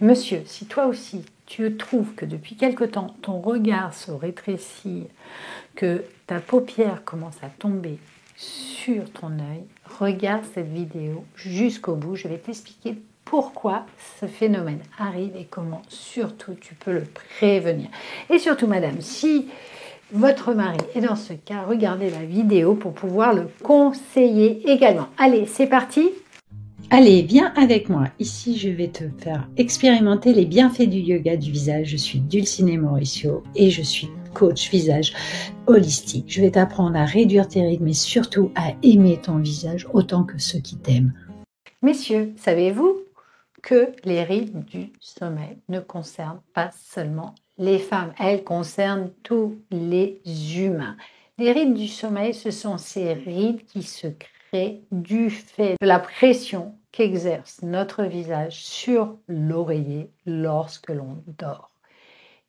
Monsieur, si toi aussi, tu trouves que depuis quelque temps, ton regard se rétrécit, que ta paupière commence à tomber sur ton œil, regarde cette vidéo jusqu'au bout. Je vais t'expliquer pourquoi ce phénomène arrive et comment surtout tu peux le prévenir. Et surtout, madame, si votre mari est dans ce cas, regardez la vidéo pour pouvoir le conseiller également. Allez, c'est parti! Allez, viens avec moi. Ici, je vais te faire expérimenter les bienfaits du yoga du visage. Je suis Dulcinée Mauricio et je suis coach visage holistique. Je vais t'apprendre à réduire tes rides, mais surtout à aimer ton visage autant que ceux qui t'aiment. Messieurs, savez-vous que les rides du sommeil ne concernent pas seulement les femmes, elles concernent tous les humains. Les rides du sommeil, ce sont ces rides qui se créent du fait de la pression qu'exerce notre visage sur l'oreiller lorsque l'on dort.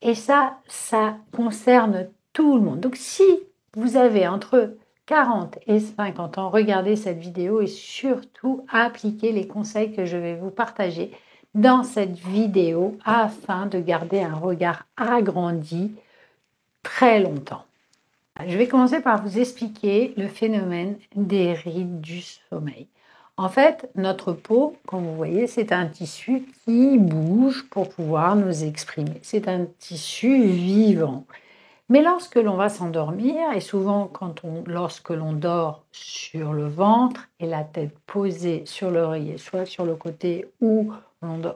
Et ça concerne tout le monde. Donc si vous avez entre 40 et 50 ans, regardez cette vidéo et surtout appliquez les conseils que je vais vous partager dans cette vidéo afin de garder un regard agrandi très longtemps. Je vais commencer par vous expliquer le phénomène des rides du sommeil. En fait, notre peau, comme vous voyez, c'est un tissu qui bouge pour pouvoir nous exprimer. C'est un tissu vivant. Mais lorsque l'on va s'endormir, et souvent lorsque l'on dort sur le ventre et la tête posée sur l'oreiller, soit sur le côté ou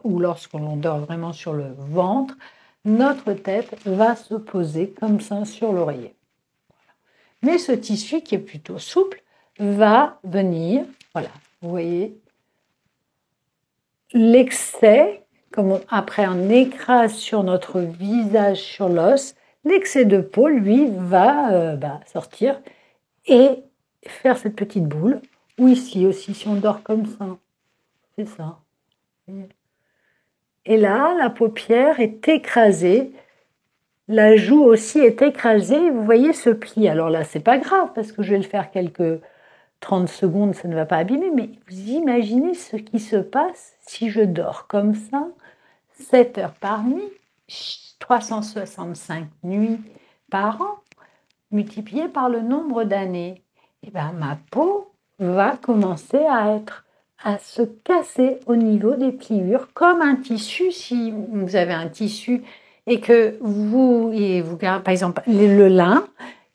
lorsque l'on dort vraiment sur le ventre, notre tête va se poser comme ça sur l'oreiller. Mais ce tissu qui est plutôt souple va venir, voilà, vous voyez, l'excès, comme après on écrase sur notre visage, sur l'os, l'excès de peau, lui, va sortir et faire cette petite boule. Ou ici aussi, si on dort comme ça, c'est ça. Et là, la paupière est écrasée. La joue aussi est écrasée. Vous voyez ce pli. Alors là, c'est pas grave parce que je vais le faire quelques 30 secondes, ça ne va pas abîmer. Mais vous imaginez ce qui se passe si je dors comme ça, 7 heures par nuit, 365 nuits par an, multiplié par le nombre d'années. Et bien, ma peau va commencer à se casser au niveau des pliures, comme un tissu. Si vous avez un tissu et que vous gardez, par exemple, le lin,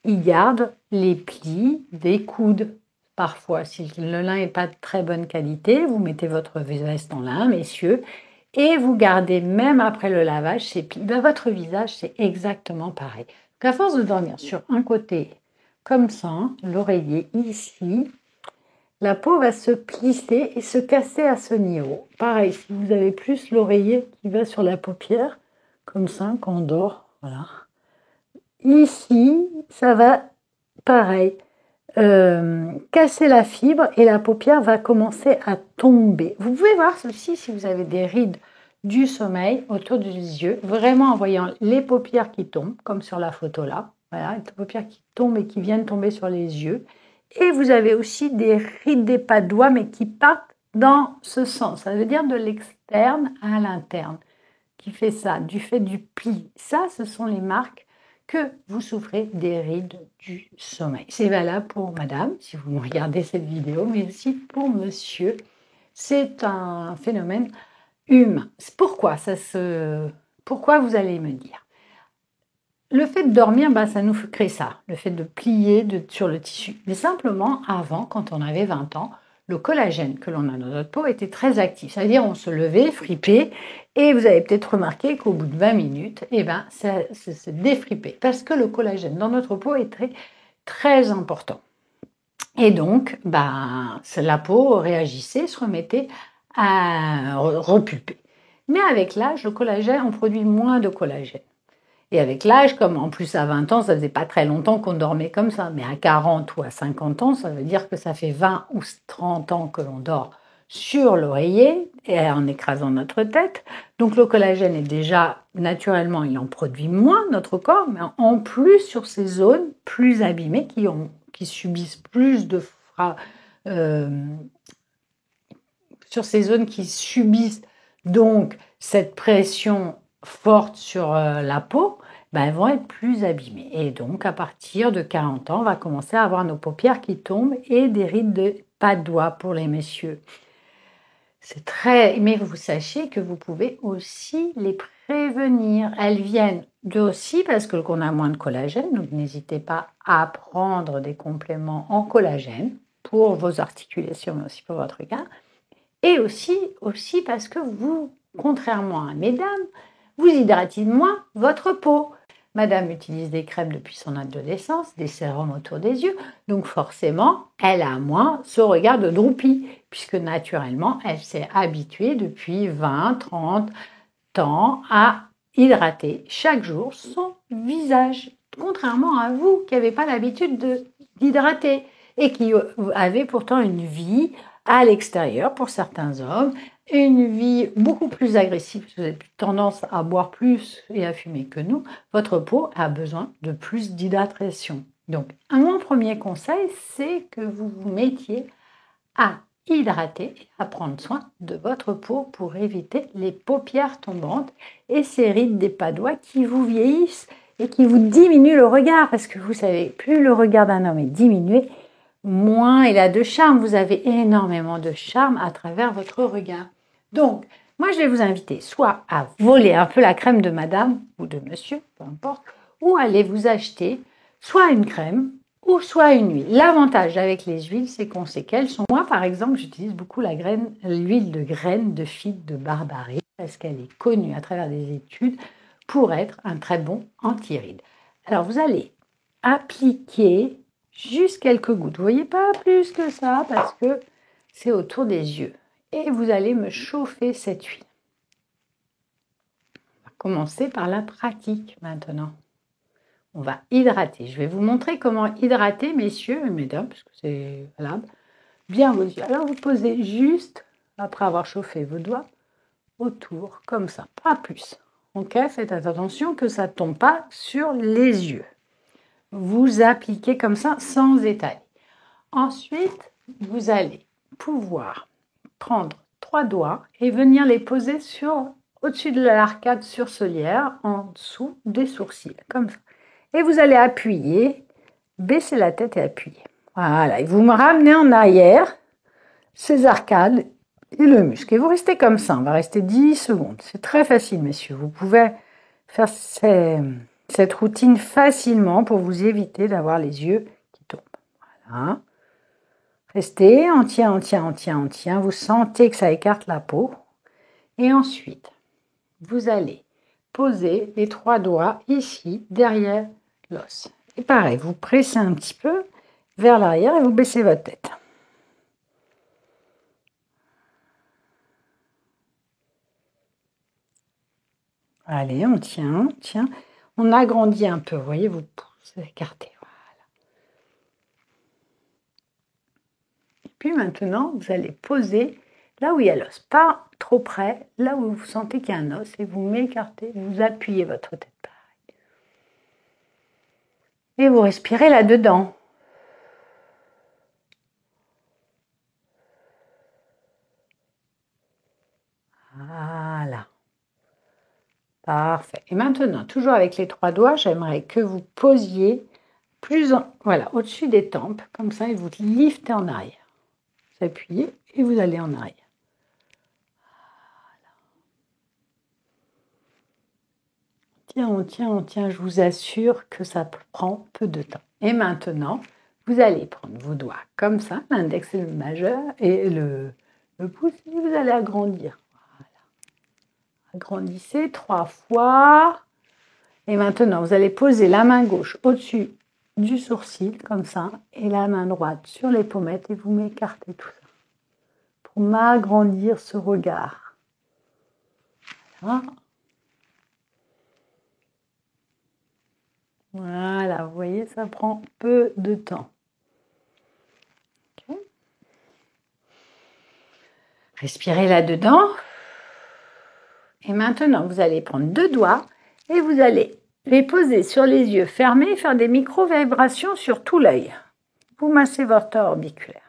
il garde les plis des coudes. Parfois, si le lin n'est pas de très bonne qualité, vous mettez votre veste en lin, messieurs, et vous gardez même après le lavage ces plis. Ben, votre visage, c'est exactement pareil. Donc, à force de dormir sur un côté, comme ça, l'oreiller ici, la peau va se plisser et se casser à ce niveau. Pareil, si vous avez plus l'oreiller qui va sur la paupière, comme ça, quand on dort, voilà. Ici, ça va, pareil, casser la fibre et la paupière va commencer à tomber. Vous pouvez voir ceci si vous avez des rides du sommeil autour des yeux, vraiment en voyant les paupières qui tombent, comme sur la photo là. Voilà, les paupières qui tombent et qui viennent tomber sur les yeux. Et vous avez aussi des rides des pas de doigts, mais qui partent dans ce sens. Ça veut dire de l'externe à l'interne, qui fait ça, du fait du pli. Ça, ce sont les marques que vous souffrez des rides du sommeil. C'est valable pour madame, si vous regardez cette vidéo, mais aussi pour monsieur. C'est un phénomène humain. Pourquoi vous allez me dire? Le fait de dormir, ça nous crée ça, le fait de plier sur le tissu. Mais simplement, avant, quand on avait 20 ans, le collagène que l'on a dans notre peau était très actif. C'est-à-dire, on se levait, fripait, et vous avez peut-être remarqué qu'au bout de 20 minutes, ça se défripait. Parce que le collagène dans notre peau est très, très important. Et donc, la peau réagissait, se remettait à repulper. Mais avec l'âge, le collagène, on produit moins de collagène. Et avec l'âge, comme en plus à 20 ans, ça faisait pas très longtemps qu'on dormait comme ça. Mais à 40 ou à 50 ans, ça veut dire que ça fait 20 ou 30 ans que l'on dort sur l'oreiller et en écrasant notre tête. Donc le collagène est déjà, naturellement, il en produit moins, notre corps, mais en plus sur ces zones plus abîmées qui subissent plus de sur ces zones qui subissent donc cette pression forte sur la peau, ben, elles vont être plus abîmées. Et donc, à partir de 40 ans, on va commencer à avoir nos paupières qui tombent et des rides de pas de doigts pour les messieurs. C'est très... Mais vous sachez que vous pouvez aussi les prévenir. Elles viennent aussi parce qu'on a moins de collagène, donc n'hésitez pas à prendre des compléments en collagène pour vos articulations, mais aussi pour votre regard. Et aussi parce que vous, contrairement à mesdames, vous hydratez moins votre peau. Madame utilise des crèmes depuis son adolescence, des sérums autour des yeux, donc forcément, elle a moins ce regard de droupie, puisque naturellement, elle s'est habituée depuis 20, 30 ans à hydrater chaque jour son visage, contrairement à vous qui n'avez pas l'habitude d'hydrater et qui avez pourtant une vie à l'extérieur pour certains hommes, une vie beaucoup plus agressive, vous avez tendance à boire plus et à fumer que nous, votre peau a besoin de plus d'hydratation. Donc, mon premier conseil, c'est que vous vous mettiez à hydrater et à prendre soin de votre peau pour éviter les paupières tombantes et ces rides des pas doigts qui vous vieillissent et qui vous diminuent le regard. Parce que vous savez, plus le regard d'un homme est diminué, moins il a de charme. Vous avez énormément de charme à travers votre regard. Donc, moi, je vais vous inviter soit à voler un peu la crème de madame ou de monsieur, peu importe, ou aller vous acheter soit une crème ou soit une huile. L'avantage avec les huiles, c'est qu'on sait qu'elles sont... Moi, par exemple, j'utilise beaucoup l'huile de graine de figue de Barbarie parce qu'elle est connue à travers des études pour être un très bon anti-rides. Alors, vous allez appliquer juste quelques gouttes. Vous voyez, pas plus que ça parce que c'est autour des yeux. Et vous allez me chauffer cette huile. On va commencer par la pratique maintenant. On va hydrater. Je vais vous montrer comment hydrater, messieurs et mesdames, parce que c'est valable, bien vos yeux. Alors, vous posez juste, après avoir chauffé vos doigts, autour, comme ça, pas plus. Ok, faites attention que ça ne tombe pas sur les yeux. Vous appliquez comme ça, sans étaler. Ensuite, vous allez pouvoir prendre 3 doigts et venir les poser au-dessus de l'arcade sourcilière, en dessous des sourcils, comme ça. Et vous allez appuyer, baisser la tête et appuyer. Voilà, et vous me ramenez en arrière ces arcades et le muscle. Et vous restez comme ça, on va rester 10 secondes. C'est très facile, messieurs. Vous pouvez faire cette routine facilement pour vous éviter d'avoir les yeux qui tombent. Voilà. Restez, on tient. Vous sentez que ça écarte la peau. Et ensuite, vous allez poser les 3 doigts ici, derrière l'os. Et pareil, vous pressez un petit peu vers l'arrière et vous baissez votre tête. Allez, on tient. On agrandit un peu, vous voyez, vous écartez. Voilà. Et puis maintenant, vous allez poser là où il y a l'os, pas trop près, là où vous sentez qu'il y a un os, et vous m'écartez, vous appuyez votre tête pareil. Et vous respirez là-dedans. Voilà. Parfait. Et maintenant, toujours avec les 3 doigts, j'aimerais que vous posiez voilà, au-dessus des tempes, comme ça, et vous liftez en arrière. Vous appuyez et vous allez en arrière. On tient, je vous assure que ça prend peu de temps. Et maintenant, vous allez prendre vos doigts comme ça, l'index et le majeur, et le pouce, et vous allez agrandir. Voilà. Agrandissez 3 fois. Et maintenant, vous allez poser la main gauche au-dessus du sourcil, comme ça, et la main droite sur les pommettes, et vous m'écartez tout ça, pour m'agrandir ce regard. Voilà. Voilà, vous voyez, ça prend peu de temps. Okay. Respirez là-dedans. Et maintenant, vous allez prendre 2 doigts et vous allez les poser sur les yeux fermés et faire des micro-vibrations sur tout l'œil. Vous massez votre orbiculaire.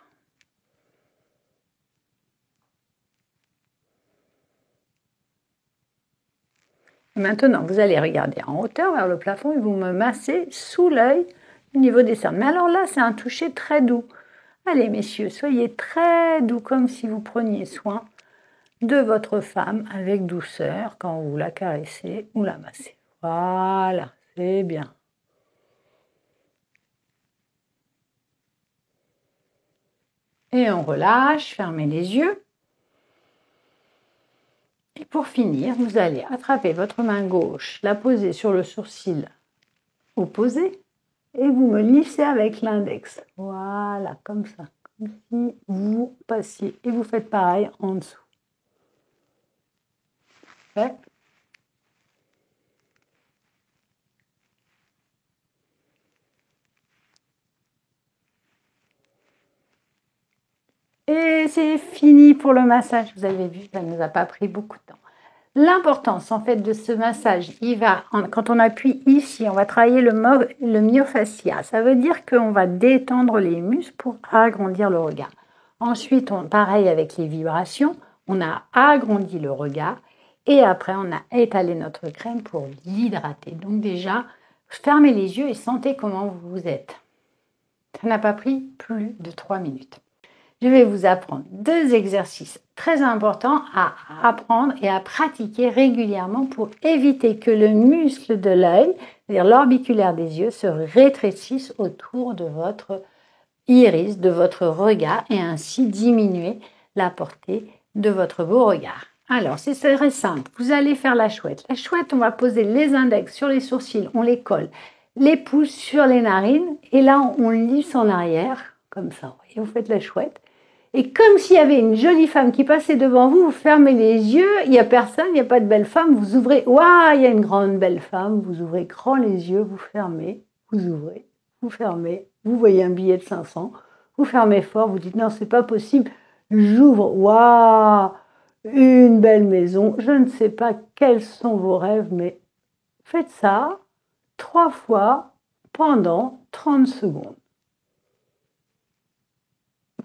Maintenant, vous allez regarder en hauteur vers le plafond et vous me massez sous l'œil au niveau des cernes. Mais alors là, c'est un toucher très doux. Allez, messieurs, soyez très doux, comme si vous preniez soin de votre femme avec douceur quand vous la caressez ou la massez. Voilà, c'est bien. Et on relâche, fermez les yeux. Et pour finir, vous allez attraper votre main gauche, la poser sur le sourcil opposé et vous me lissez avec l'index. Voilà, comme ça. Comme si vous passiez. Et vous faites pareil en dessous. Fait. Et c'est fini pour le massage. Vous avez vu, ça ne nous a pas pris beaucoup de temps. L'importance en fait de ce massage, quand on appuie ici, on va travailler le myofascia. Ça veut dire qu'on va détendre les muscles pour agrandir le regard. Ensuite, pareil avec les vibrations, on a agrandi le regard et après on a étalé notre crème pour l'hydrater. Donc déjà, fermez les yeux et sentez comment vous êtes. Ça n'a pas pris plus de 3 minutes. Je vais vous apprendre 2 exercices très importants à apprendre et à pratiquer régulièrement pour éviter que le muscle de l'œil, c'est-à-dire l'orbiculaire des yeux, se rétrécisse autour de votre iris, de votre regard et ainsi diminuer la portée de votre beau regard. Alors, c'est très simple. Vous allez faire la chouette. La chouette, on va poser les index sur les sourcils, on les colle, les pouces sur les narines et là, on lisse en arrière, comme ça. Et vous faites la chouette. Et comme s'il y avait une jolie femme qui passait devant vous, vous fermez les yeux, il n'y a personne, il n'y a pas de belle femme, vous ouvrez, waouh, il y a une grande belle femme, vous ouvrez grand les yeux, vous fermez, vous ouvrez, vous fermez, vous voyez un billet de 500, vous fermez fort, vous dites non, c'est pas possible, j'ouvre, waouh, une belle maison, je ne sais pas quels sont vos rêves, mais faites ça 3 fois pendant 30 secondes.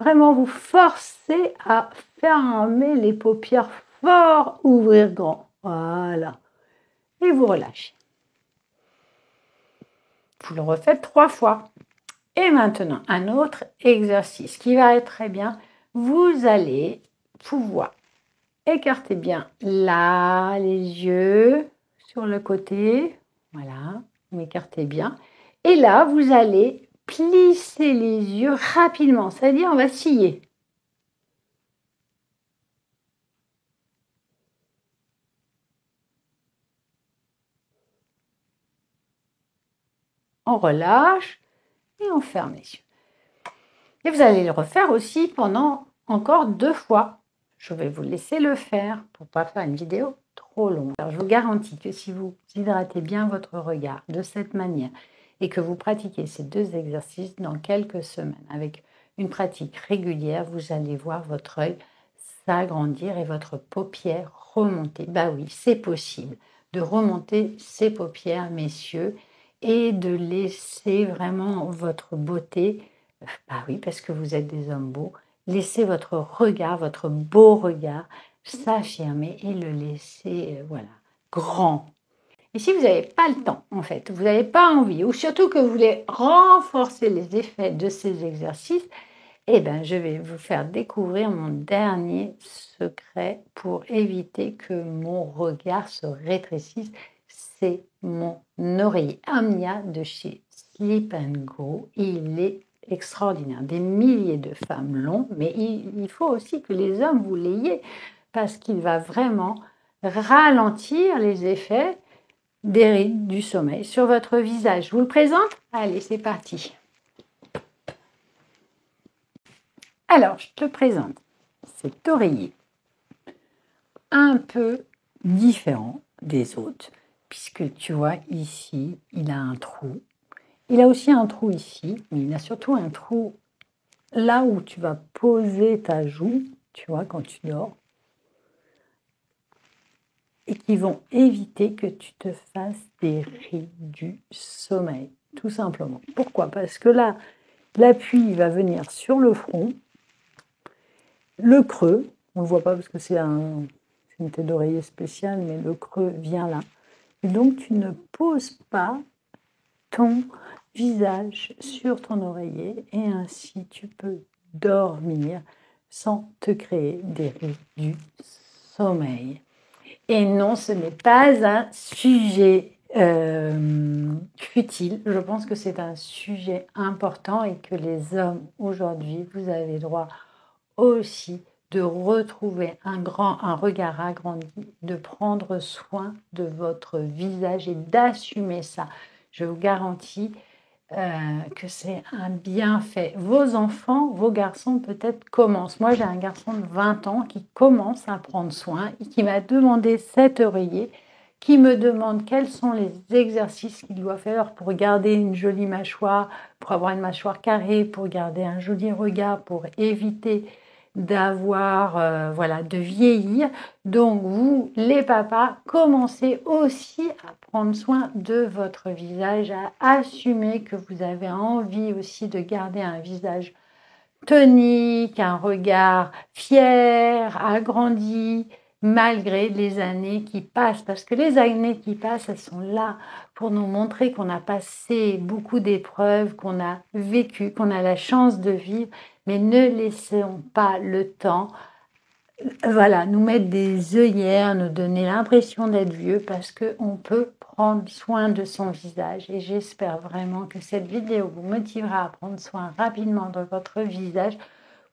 Vraiment, vous forcez à fermer les paupières fort, ouvrir grand. Voilà. Et vous relâchez. Vous le refaites 3 fois. Et maintenant, un autre exercice qui va être très bien. Vous allez pouvoir écarter bien là les yeux sur le côté. Voilà, vous m'écartez bien. Et là, vous allez plisser les yeux rapidement, c'est-à-dire on va scier. On relâche et on ferme les yeux. Et vous allez le refaire aussi pendant encore 2 fois. Je vais vous laisser le faire pour ne pas faire une vidéo trop longue. Alors, je vous garantis que si vous hydratez bien votre regard de cette manière et que vous pratiquez ces 2 exercices dans quelques semaines avec une pratique régulière, vous allez voir votre œil s'agrandir et votre paupière remonter. Bah oui, c'est possible de remonter ses paupières, messieurs, et de laisser vraiment votre beauté, bah oui, parce que vous êtes des hommes beaux, laissez votre regard, votre beau regard s'affirmer et le laisser, voilà, grand. Et si vous n'avez pas le temps, en fait, vous n'avez pas envie, ou surtout que vous voulez renforcer les effets de ces exercices, eh bien, je vais vous faire découvrir mon dernier secret pour éviter que mon regard se rétrécisse. C'est mon oreiller Amnia de chez Sleep & Go. Il est extraordinaire. Des milliers de femmes l'ont, mais il faut aussi que les hommes vous l'ayez parce qu'il va vraiment ralentir les effets des rides du sommeil sur votre visage. Je vous le présente? Allez, c'est parti. Alors, je te présente cet oreiller un peu différent des autres, puisque tu vois ici, il a un trou. Il a aussi un trou ici, mais il a surtout un trou là où tu vas poser ta joue, tu vois, quand tu dors, et qui vont éviter que tu te fasses des rides du sommeil, tout simplement. Pourquoi? Parce que là, l'appui va venir sur le front, le creux, on ne le voit pas parce que c'est une tête d'oreiller spéciale, mais le creux vient là. Et donc, tu ne poses pas ton visage sur ton oreiller et ainsi tu peux dormir sans te créer des rides du sommeil. Et non, ce n'est pas un sujet futile. Je pense que c'est un sujet important et que les hommes aujourd'hui, vous avez droit aussi de retrouver un regard agrandi, de prendre soin de votre visage et d'assumer ça. Je vous garantis que c'est un bienfait. Vos enfants, vos garçons peut-être commencent. Moi, j'ai un garçon de 20 ans qui commence à prendre soin et qui m'a demandé cet oreiller, qui me demande quels sont les exercices qu'il doit faire pour garder une jolie mâchoire, pour avoir une mâchoire carrée, pour garder un joli regard, pour éviter d'avoir, voilà, de vieillir. Donc vous, les papas, commencez aussi à prendre soin de votre visage, à assumer que vous avez envie aussi de garder un visage tonique, un regard fier, agrandi, malgré les années qui passent. Parce que les années qui passent, elles sont là pour nous montrer qu'on a passé beaucoup d'épreuves, qu'on a vécu, qu'on a la chance de vivre, mais ne laissons pas le temps, voilà, nous mettre des œillères, nous donner l'impression d'être vieux parce qu'on peut prendre soin de son visage. Et j'espère vraiment que cette vidéo vous motivera à prendre soin rapidement de votre visage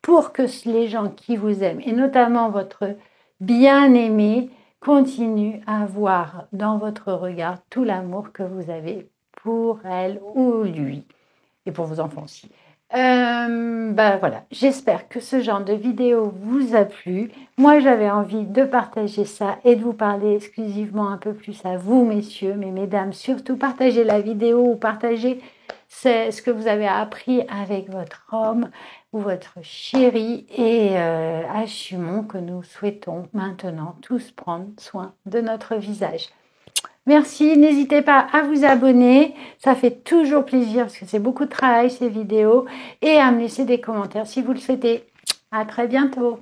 pour que les gens qui vous aiment, et notamment votre bien-aimé, continuent à voir dans votre regard tout l'amour que vous avez pour elle ou lui, et pour vos enfants aussi. Voilà, j'espère que ce genre de vidéo vous a plu. Moi, j'avais envie de partager ça et de vous parler exclusivement un peu plus à vous, messieurs, mais mesdames, surtout partagez la vidéo ou partagez ce que vous avez appris avec votre homme ou votre chéri et assumons que nous souhaitons maintenant tous prendre soin de notre visage. Merci, n'hésitez pas à vous abonner, ça fait toujours plaisir parce que c'est beaucoup de travail ces vidéos et à me laisser des commentaires si vous le souhaitez. À très bientôt.